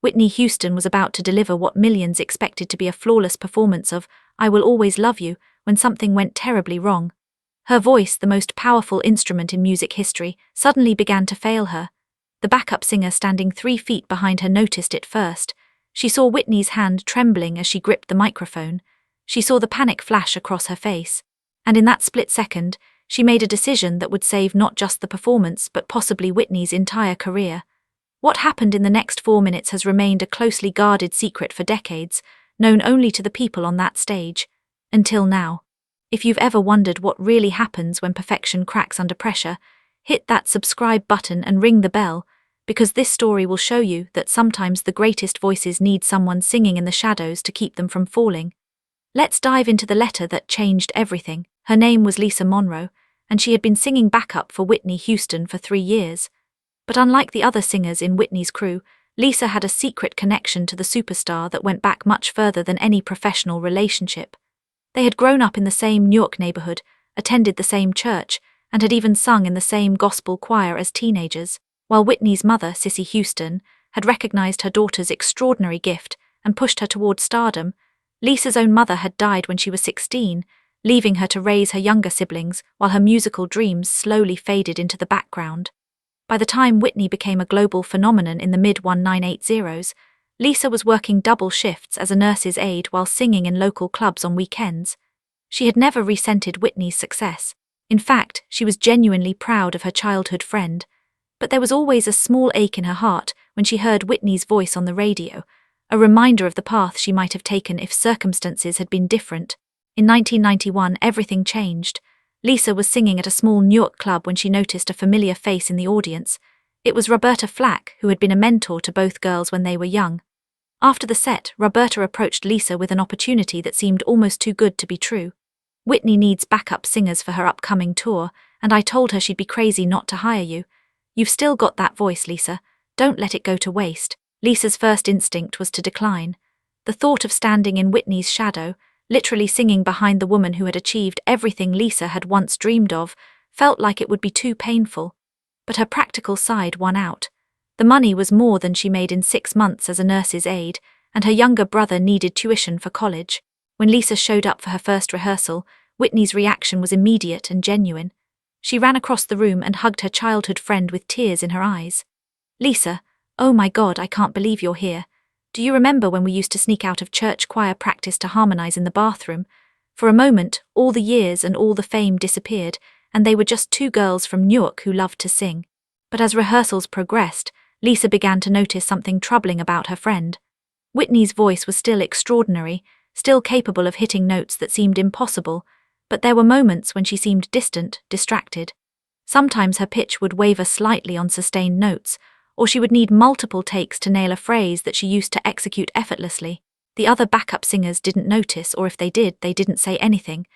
Whitney Houston was about to deliver what millions expected to be a flawless performance of "I Will Always Love You" when something went terribly wrong. Her voice, the most powerful instrument in music history, suddenly began to fail her. The backup singer standing 3 feet behind her noticed it first. She saw Whitney's hand trembling as she gripped the microphone. She saw the panic flash across her face. And in that split second, she made a decision that would save not just the performance but possibly Whitney's entire career. What happened in the next 4 minutes has remained a closely guarded secret for decades, known only to the people on that stage. Until now. If you've ever wondered what really happens when perfection cracks under pressure, hit that subscribe button and ring the bell, because this story will show you that sometimes the greatest voices need someone singing in the shadows to keep them from falling. Let's dive into the letter that changed everything. Her name was Lisa Monroe, and she had been singing backup for Whitney Houston for 3 years. But unlike the other singers in Whitney's crew, Lisa had a secret connection to the superstar that went back much further than any professional relationship. They had grown up in the same Newark neighborhood, attended the same church, and had even sung in the same gospel choir as teenagers, while Whitney's mother, Cissy Houston, had recognized her daughter's extraordinary gift and pushed her toward stardom. Lisa's own mother had died when she was 16, leaving her to raise her younger siblings while her musical dreams slowly faded into the background. By the time Whitney became a global phenomenon in the mid-1980s, Lisa was working double shifts as a nurse's aide while singing in local clubs on weekends. She had never resented Whitney's success. In fact, she was genuinely proud of her childhood friend. But there was always a small ache in her heart when she heard Whitney's voice on the radio, a reminder of the path she might have taken if circumstances had been different. In 1991, everything changed. Lisa was singing at a small Newark club when she noticed a familiar face in the audience. It was Roberta Flack, who had been a mentor to both girls when they were young. After the set, Roberta approached Lisa with an opportunity that seemed almost too good to be true. "Whitney needs backup singers for her upcoming tour, and I told her she'd be crazy not to hire you. You've still got that voice, Lisa. Don't let it go to waste." Lisa's first instinct was to decline. The thought of standing in Whitney's shadow, literally singing behind the woman who had achieved everything Lisa had once dreamed of, felt like it would be too painful. But her practical side won out. The money was more than she made in 6 months as a nurse's aide, and her younger brother needed tuition for college. When Lisa showed up for her first rehearsal, Whitney's reaction was immediate and genuine. She ran across the room and hugged her childhood friend with tears in her eyes. "Lisa, oh my God, I can't believe you're here. Do you remember when we used to sneak out of church choir practice to harmonize in the bathroom? For a moment, all the years and all the fame disappeared, and they were just 2 girls from Newark who loved to sing." But as rehearsals progressed, Lisa began to notice something troubling about her friend. Whitney's voice was still extraordinary, still capable of hitting notes that seemed impossible, but there were moments when she seemed distant, distracted. Sometimes her pitch would waver slightly on sustained notes, or she would need multiple takes to nail a phrase that she used to execute effortlessly. The other backup singers didn't notice, or if they did, they didn't say anything.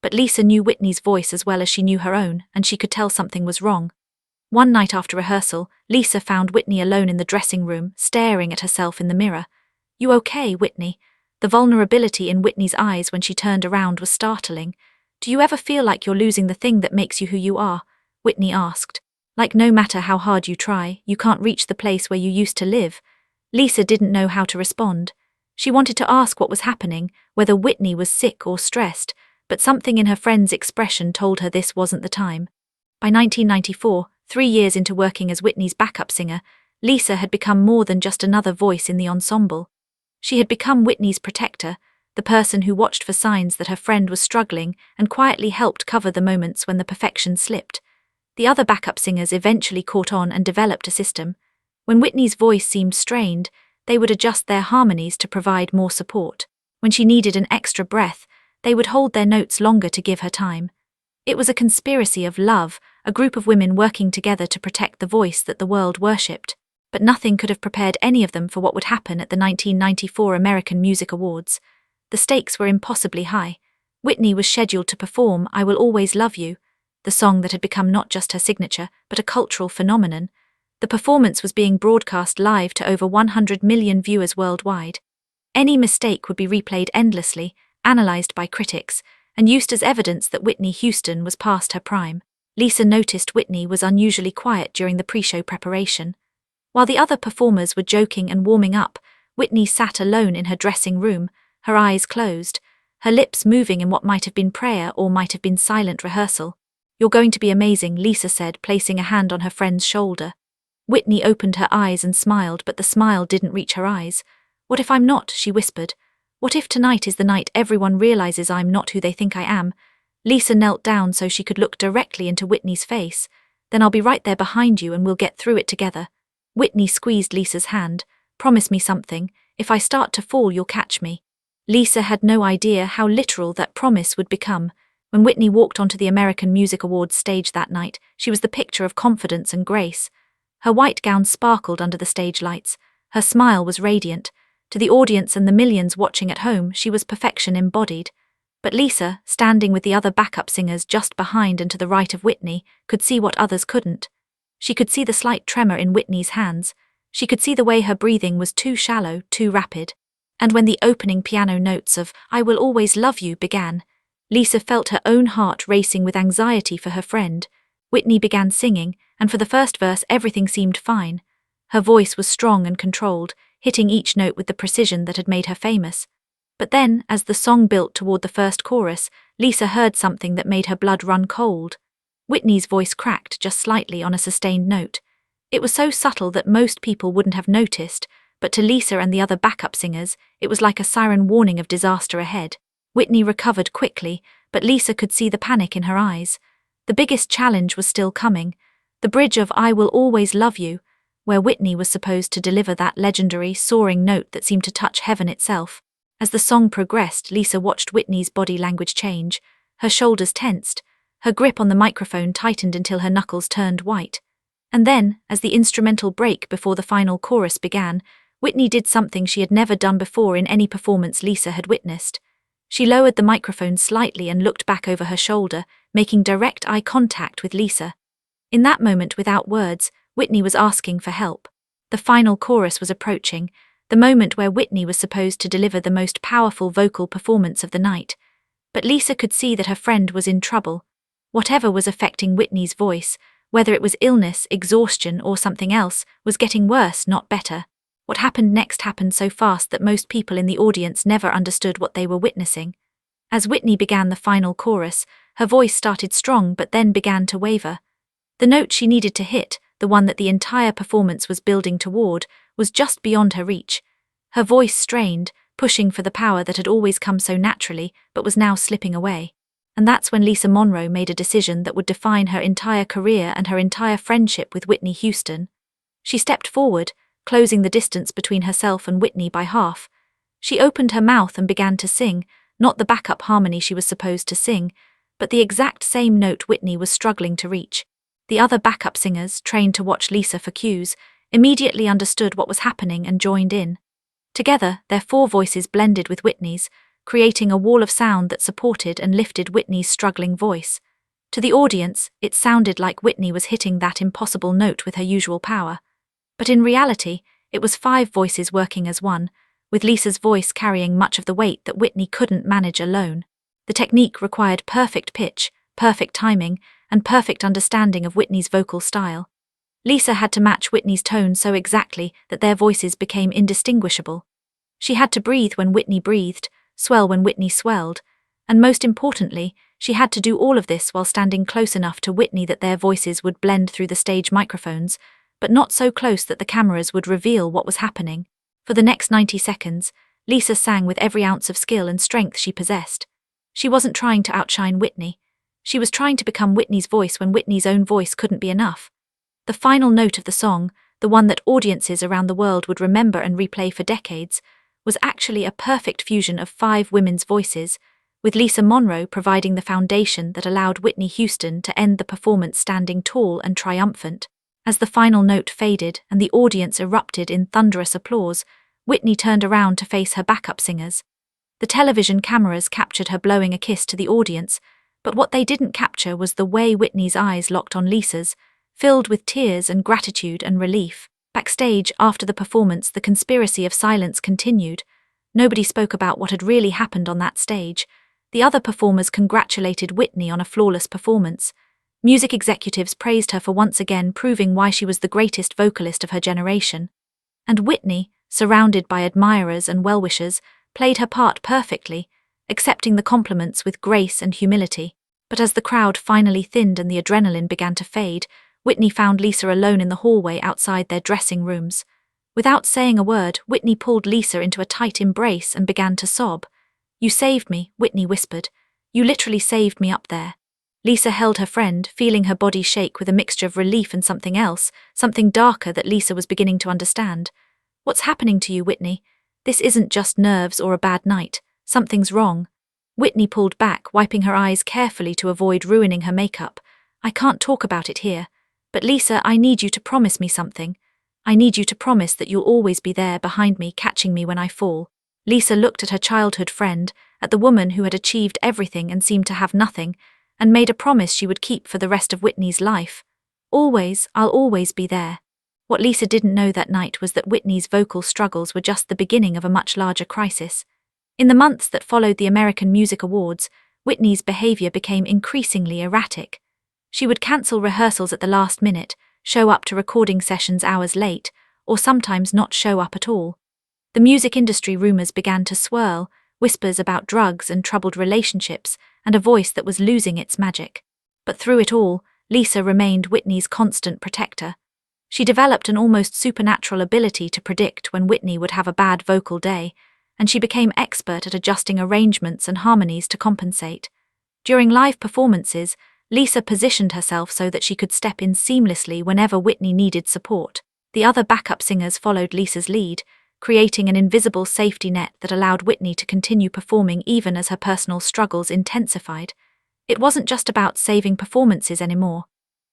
But Lisa knew Whitney's voice as well as she knew her own, and she could tell something was wrong. One night after rehearsal, Lisa found Whitney alone in the dressing room, staring at herself in the mirror. "You okay, Whitney?" The vulnerability in Whitney's eyes when she turned around was startling. "Do you ever feel like you're losing the thing that makes you who you are?" Whitney asked. "Like no matter how hard you try, you can't reach the place where you used to live." Lisa didn't know how to respond. She wanted to ask what was happening, whether Whitney was sick or stressed, but something in her friend's expression told her this wasn't the time. By 1994, 3 years into working as Whitney's backup singer, Lisa had become more than just another voice in the ensemble. She had become Whitney's protector, the person who watched for signs that her friend was struggling and quietly helped cover the moments when the perfection slipped. The other backup singers eventually caught on and developed a system. When Whitney's voice seemed strained, they would adjust their harmonies to provide more support. When she needed an extra breath, they would hold their notes longer to give her time. It was a conspiracy of love, a group of women working together to protect the voice that the world worshipped. But nothing could have prepared any of them for what would happen at the 1994 American Music Awards. The stakes were impossibly high. Whitney was scheduled to perform "I Will Always Love You," the song that had become not just her signature, but a cultural phenomenon. The performance was being broadcast live to over 100 million viewers worldwide. Any mistake would be replayed endlessly, analyzed by critics, and used as evidence that Whitney Houston was past her prime. Lisa noticed Whitney was unusually quiet during the pre-show preparation. While the other performers were joking and warming up, Whitney sat alone in her dressing room, her eyes closed, her lips moving in what might have been prayer or might have been silent rehearsal. "You're going to be amazing," Lisa said, placing a hand on her friend's shoulder. Whitney opened her eyes and smiled, but the smile didn't reach her eyes. "What if I'm not?" she whispered. "What if tonight is the night everyone realizes I'm not who they think I am?" Lisa knelt down so she could look directly into Whitney's face. "Then I'll be right there behind you and we'll get through it together." Whitney squeezed Lisa's hand. "Promise me something. If I start to fall, you'll catch me." Lisa had no idea how literal that promise would become. When Whitney walked onto the American Music Awards stage that night, she was the picture of confidence and grace. Her white gown sparkled under the stage lights. Her smile was radiant. To the audience and the millions watching at home, she was perfection embodied. But Lisa, standing with the other backup singers just behind and to the right of Whitney, could see what others couldn't. She could see the slight tremor in Whitney's hands. She could see the way her breathing was too shallow, too rapid. And when the opening piano notes of "I Will Always Love You" began, Lisa felt her own heart racing with anxiety for her friend. Whitney began singing, and for the first verse everything seemed fine. Her voice was strong and controlled, hitting each note with the precision that had made her famous. But then, as the song built toward the first chorus, Lisa heard something that made her blood run cold. Whitney's voice cracked just slightly on a sustained note. It was so subtle that most people wouldn't have noticed, but to Lisa and the other backup singers, it was like a siren warning of disaster ahead. Whitney recovered quickly, but Lisa could see the panic in her eyes. The biggest challenge was still coming, the bridge of "I Will Always Love You," where Whitney was supposed to deliver that legendary, soaring note that seemed to touch heaven itself. As the song progressed, Lisa watched Whitney's body language change. Her shoulders tensed, her grip on the microphone tightened until her knuckles turned white. And then, as the instrumental break before the final chorus began, Whitney did something she had never done before in any performance Lisa had witnessed. She lowered the microphone slightly and looked back over her shoulder, making direct eye contact with Lisa. In that moment, without words, Whitney was asking for help. The final chorus was approaching, the moment where Whitney was supposed to deliver the most powerful vocal performance of the night. But Lisa could see that her friend was in trouble. Whatever was affecting Whitney's voice, whether it was illness, exhaustion, or something else, was getting worse, not better. What happened next happened so fast that most people in the audience never understood what they were witnessing. As Whitney began the final chorus, her voice started strong but then began to waver. The note she needed to hit, the one that the entire performance was building toward, was just beyond her reach. Her voice strained, pushing for the power that had always come so naturally but was now slipping away. And that's when Lisa Monroe made a decision that would define her entire career and her entire friendship with Whitney Houston. She stepped forward, closing the distance between herself and Whitney by half. She opened her mouth and began to sing, not the backup harmony she was supposed to sing, but the exact same note Whitney was struggling to reach. The other backup singers, trained to watch Lisa for cues, immediately understood what was happening and joined in. Together, their four voices blended with Whitney's, creating a wall of sound that supported and lifted Whitney's struggling voice. To the audience, it sounded like Whitney was hitting that impossible note with her usual power. But in reality, it was 5 voices working as one, with Lisa's voice carrying much of the weight that Whitney couldn't manage alone. The technique required perfect pitch, perfect timing, and perfect understanding of Whitney's vocal style. Lisa had to match Whitney's tone so exactly that their voices became indistinguishable. She had to breathe when Whitney breathed, swell when Whitney swelled, and most importantly, she had to do all of this while standing close enough to Whitney that their voices would blend through the stage microphones, but not so close that the cameras would reveal what was happening. For the next 90 seconds, Lisa sang with every ounce of skill and strength she possessed. She wasn't trying to outshine Whitney. She was trying to become Whitney's voice when Whitney's own voice couldn't be enough. The final note of the song, the one that audiences around the world would remember and replay for decades, was actually a perfect fusion of 5 women's voices, with Lisa Monroe providing the foundation that allowed Whitney Houston to end the performance standing tall and triumphant. As the final note faded and the audience erupted in thunderous applause, Whitney turned around to face her backup singers. The television cameras captured her blowing a kiss to the audience, but what they didn't capture was the way Whitney's eyes locked on Lisa's, filled with tears and gratitude and relief. Backstage, after the performance, the conspiracy of silence continued. Nobody spoke about what had really happened on that stage. The other performers congratulated Whitney on a flawless performance. Music executives praised her for once again proving why she was the greatest vocalist of her generation. And Whitney, surrounded by admirers and well-wishers, played her part perfectly, accepting the compliments with grace and humility. But as the crowd finally thinned and the adrenaline began to fade, Whitney found Lisa alone in the hallway outside their dressing rooms. Without saying a word, Whitney pulled Lisa into a tight embrace and began to sob. "You saved me," Whitney whispered. "You literally saved me up there." Lisa held her friend, feeling her body shake with a mixture of relief and something else, something darker that Lisa was beginning to understand. "What's happening to you, Whitney? This isn't just nerves or a bad night. Something's wrong." Whitney pulled back, wiping her eyes carefully to avoid ruining her makeup. "I can't talk about it here. But Lisa, I need you to promise me something. I need you to promise that you'll always be there behind me, catching me when I fall." Lisa looked at her childhood friend, at the woman who had achieved everything and seemed to have nothing, and made a promise she would keep for the rest of Whitney's life. "Always, I'll always be there." What Lisa didn't know that night was that Whitney's vocal struggles were just the beginning of a much larger crisis. In the months that followed the American Music Awards, Whitney's behavior became increasingly erratic. She would cancel rehearsals at the last minute, show up to recording sessions hours late, or sometimes not show up at all. The music industry rumors began to swirl, whispers about drugs and troubled relationships, and a voice that was losing its magic. But through it all, Lisa remained Whitney's constant protector. She developed an almost supernatural ability to predict when Whitney would have a bad vocal day, and she became expert at adjusting arrangements and harmonies to compensate. During live performances, Lisa positioned herself so that she could step in seamlessly whenever Whitney needed support. The other backup singers followed Lisa's lead, creating an invisible safety net that allowed Whitney to continue performing even as her personal struggles intensified. It wasn't just about saving performances anymore.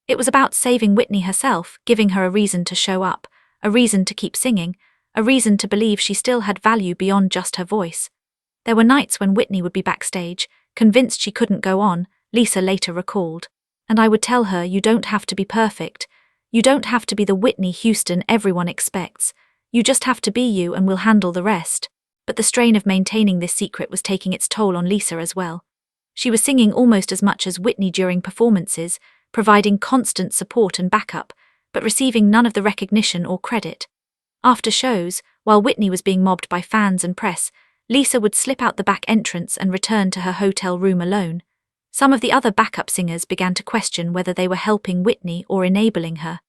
It was about saving Whitney herself, giving her a reason to show up, a reason to keep singing, a reason to believe she still had value beyond just her voice. There were nights when Whitney would be backstage, convinced she couldn't go on, Lisa later recalled. "And I would tell her, you don't have to be perfect. You don't have to be the Whitney Houston everyone expects. You just have to be you and we'll handle the rest." But the strain of maintaining this secret was taking its toll on Lisa as well. She was singing almost as much as Whitney during performances, providing constant support and backup, but receiving none of the recognition or credit. After shows, while Whitney was being mobbed by fans and press, Lisa would slip out the back entrance and return to her hotel room alone. Some of the other backup singers began to question whether they were helping Whitney or enabling her.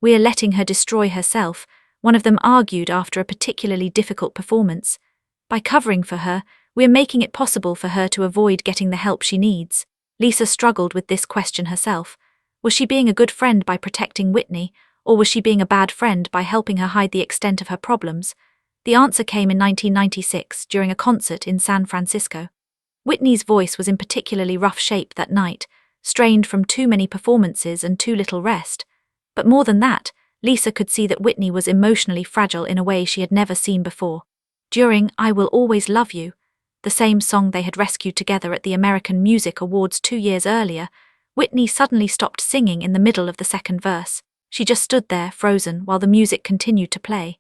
"We're letting her destroy herself," one of them argued after a particularly difficult performance. "By covering for her, we're making it possible for her to avoid getting the help she needs." Lisa struggled with this question herself. Was she being a good friend by protecting Whitney, or was she being a bad friend by helping her hide the extent of her problems? The answer came in 1996 during a concert in San Francisco. Whitney's voice was in particularly rough shape that night, strained from too many performances and too little rest. But more than that, Lisa could see that Whitney was emotionally fragile in a way she had never seen before. During "I Will Always Love You," the same song they had rescued together at the American Music Awards 2 years earlier, Whitney suddenly stopped singing in the middle of the second verse. She just stood there, frozen, while the music continued to play.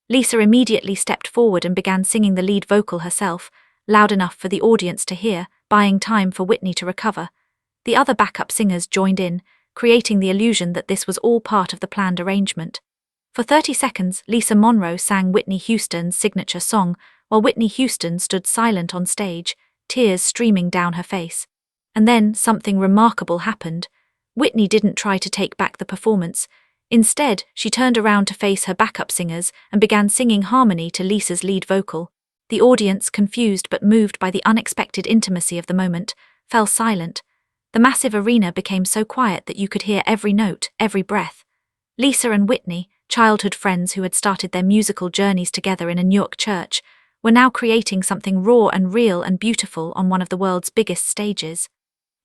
Lisa immediately stepped forward and began singing the lead vocal herself, loud enough for the audience to hear, buying time for Whitney to recover. The other backup singers joined in, creating the illusion that this was all part of the planned arrangement. For 30 seconds, Lisa Monroe sang Whitney Houston's signature song, while Whitney Houston stood silent on stage, tears streaming down her face. And then something remarkable happened. Whitney didn't try to take back the performance. Instead, she turned around to face her backup singers and began singing harmony to Lisa's lead vocal. The audience, confused but moved by the unexpected intimacy of the moment, fell silent. The massive arena became so quiet that you could hear every note, every breath. Lisa and Whitney, childhood friends who had started their musical journeys together in a Newark church, were now creating something raw and real and beautiful on one of the world's biggest stages.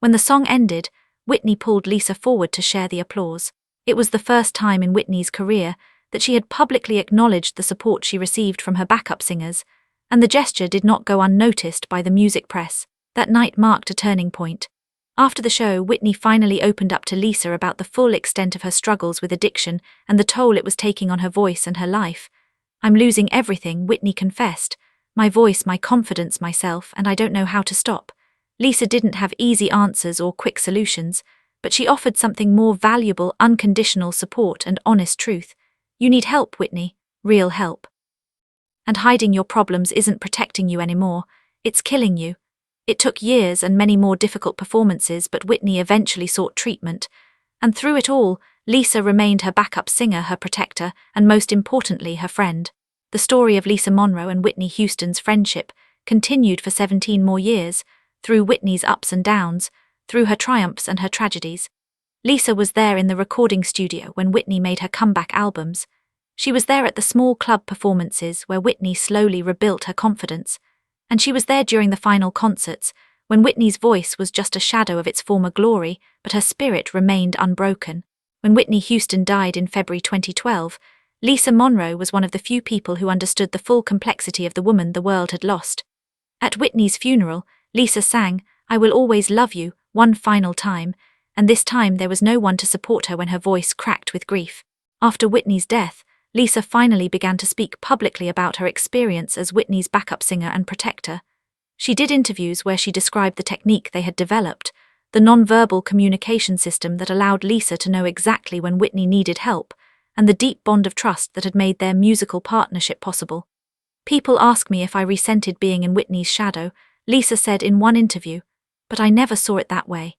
When the song ended, Whitney pulled Lisa forward to share the applause. It was the first time in Whitney's career that she had publicly acknowledged the support she received from her backup singers, and the gesture did not go unnoticed by the music press. That night marked a turning point. After the show, Whitney finally opened up to Lisa about the full extent of her struggles with addiction and the toll it was taking on her voice and her life. "I'm losing everything," Whitney confessed. "My voice, my confidence, myself, and I don't know how to stop." Lisa didn't have easy answers or quick solutions, but she offered something more valuable: unconditional support and honest truth. You need help, Whitney, real help. And hiding your problems isn't protecting you anymore, it's killing you. It took years and many more difficult performances, but Whitney eventually sought treatment. And through it all, Lisa remained her backup singer, her protector, and most importantly, her friend. The story of Lisa Monroe and Whitney Houston's friendship continued for 17 more years, through Whitney's ups and downs, through her triumphs and her tragedies. Lisa was there in the recording studio when Whitney made her comeback albums. She was there at the small club performances where Whitney slowly rebuilt her confidence. And she was there during the final concerts, when Whitney's voice was just a shadow of its former glory, but her spirit remained unbroken. When Whitney Houston died in February 2012, Lisa Monroe was one of the few people who understood the full complexity of the woman the world had lost. At Whitney's funeral, Lisa sang, "I Will Always Love You," one final time, and this time there was no one to support her when her voice cracked with grief. After Whitney's death, Lisa finally began to speak publicly about her experience as Whitney's backup singer and protector. She did interviews where she described the technique they had developed, the nonverbal communication system that allowed Lisa to know exactly when Whitney needed help, and the deep bond of trust that had made their musical partnership possible. "People ask me if I resented being in Whitney's shadow," Lisa said in one interview, "but I never saw it that way.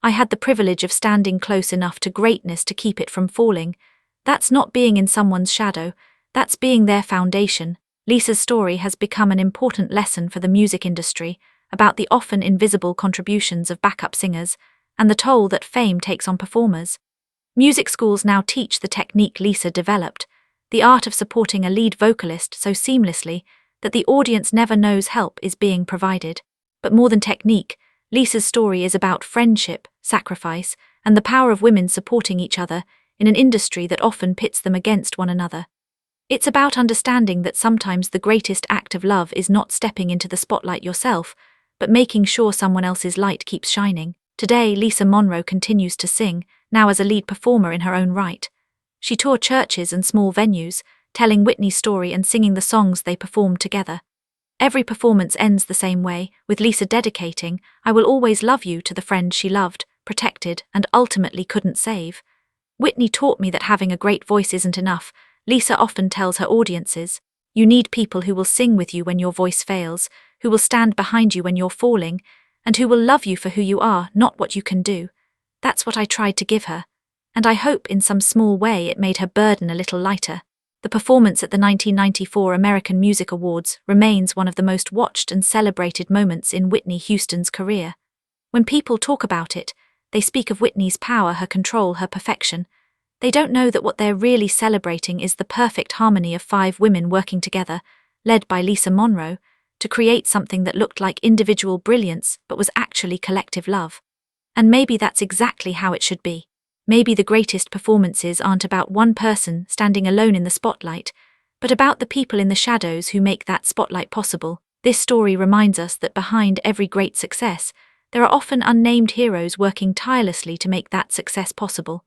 I had the privilege of standing close enough to greatness to keep it from falling. That's not being in someone's shadow, that's being their foundation." Lisa's story has become an important lesson for the music industry about the often invisible contributions of backup singers and the toll that fame takes on performers. Music schools now teach the technique Lisa developed, the art of supporting a lead vocalist so seamlessly that the audience never knows help is being provided. But more than technique, Lisa's story is about friendship, sacrifice, and the power of women supporting each other in an industry that often pits them against one another. It's about understanding that sometimes the greatest act of love is not stepping into the spotlight yourself, but making sure someone else's light keeps shining. Today, Lisa Monroe continues to sing, now as a lead performer in her own right. She toured churches and small venues, telling Whitney's story and singing the songs they performed together. Every performance ends the same way, with Lisa dedicating "I Will Always Love You" to the friend she loved, protected, and ultimately couldn't save. "Whitney taught me that having a great voice isn't enough," Lisa often tells her audiences. "You need people who will sing with you when your voice fails, who will stand behind you when you're falling, and who will love you for who you are, not what you can do." That's what I tried to give her, and I hope in some small way it made her burden a little lighter. The performance at the 1994 American Music Awards remains one of the most watched and celebrated moments in Whitney Houston's career. When people talk about it, they speak of Whitney's power, her control, her perfection. They don't know that what they're really celebrating is the perfect harmony of 5 women working together, led by Lisa Monroe, to create something that looked like individual brilliance but was actually collective love. And maybe that's exactly how it should be. Maybe the greatest performances aren't about one person standing alone in the spotlight, but about the people in the shadows who make that spotlight possible. This story reminds us that behind every great success, there are often unnamed heroes working tirelessly to make that success possible.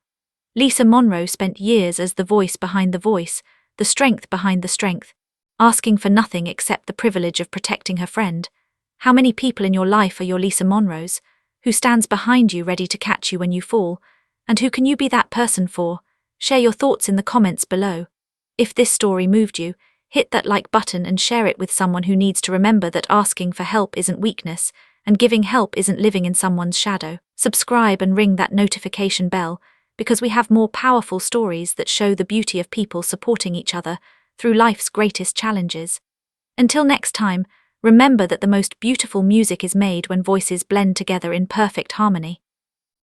Lisa Monroe spent years as the voice behind the voice, the strength behind the strength, asking for nothing except the privilege of protecting her friend. How many people in your life are your Lisa Monroes? Who stands behind you ready to catch you when you fall? And who can you be that person for? Share your thoughts in the comments below. If this story moved you, hit that like button and share it with someone who needs to remember that asking for help isn't weakness, and giving help isn't living in someone's shadow. Subscribe and ring that notification bell, because we have more powerful stories that show the beauty of people supporting each other through life's greatest challenges. Until next time, remember that the most beautiful music is made when voices blend together in perfect harmony.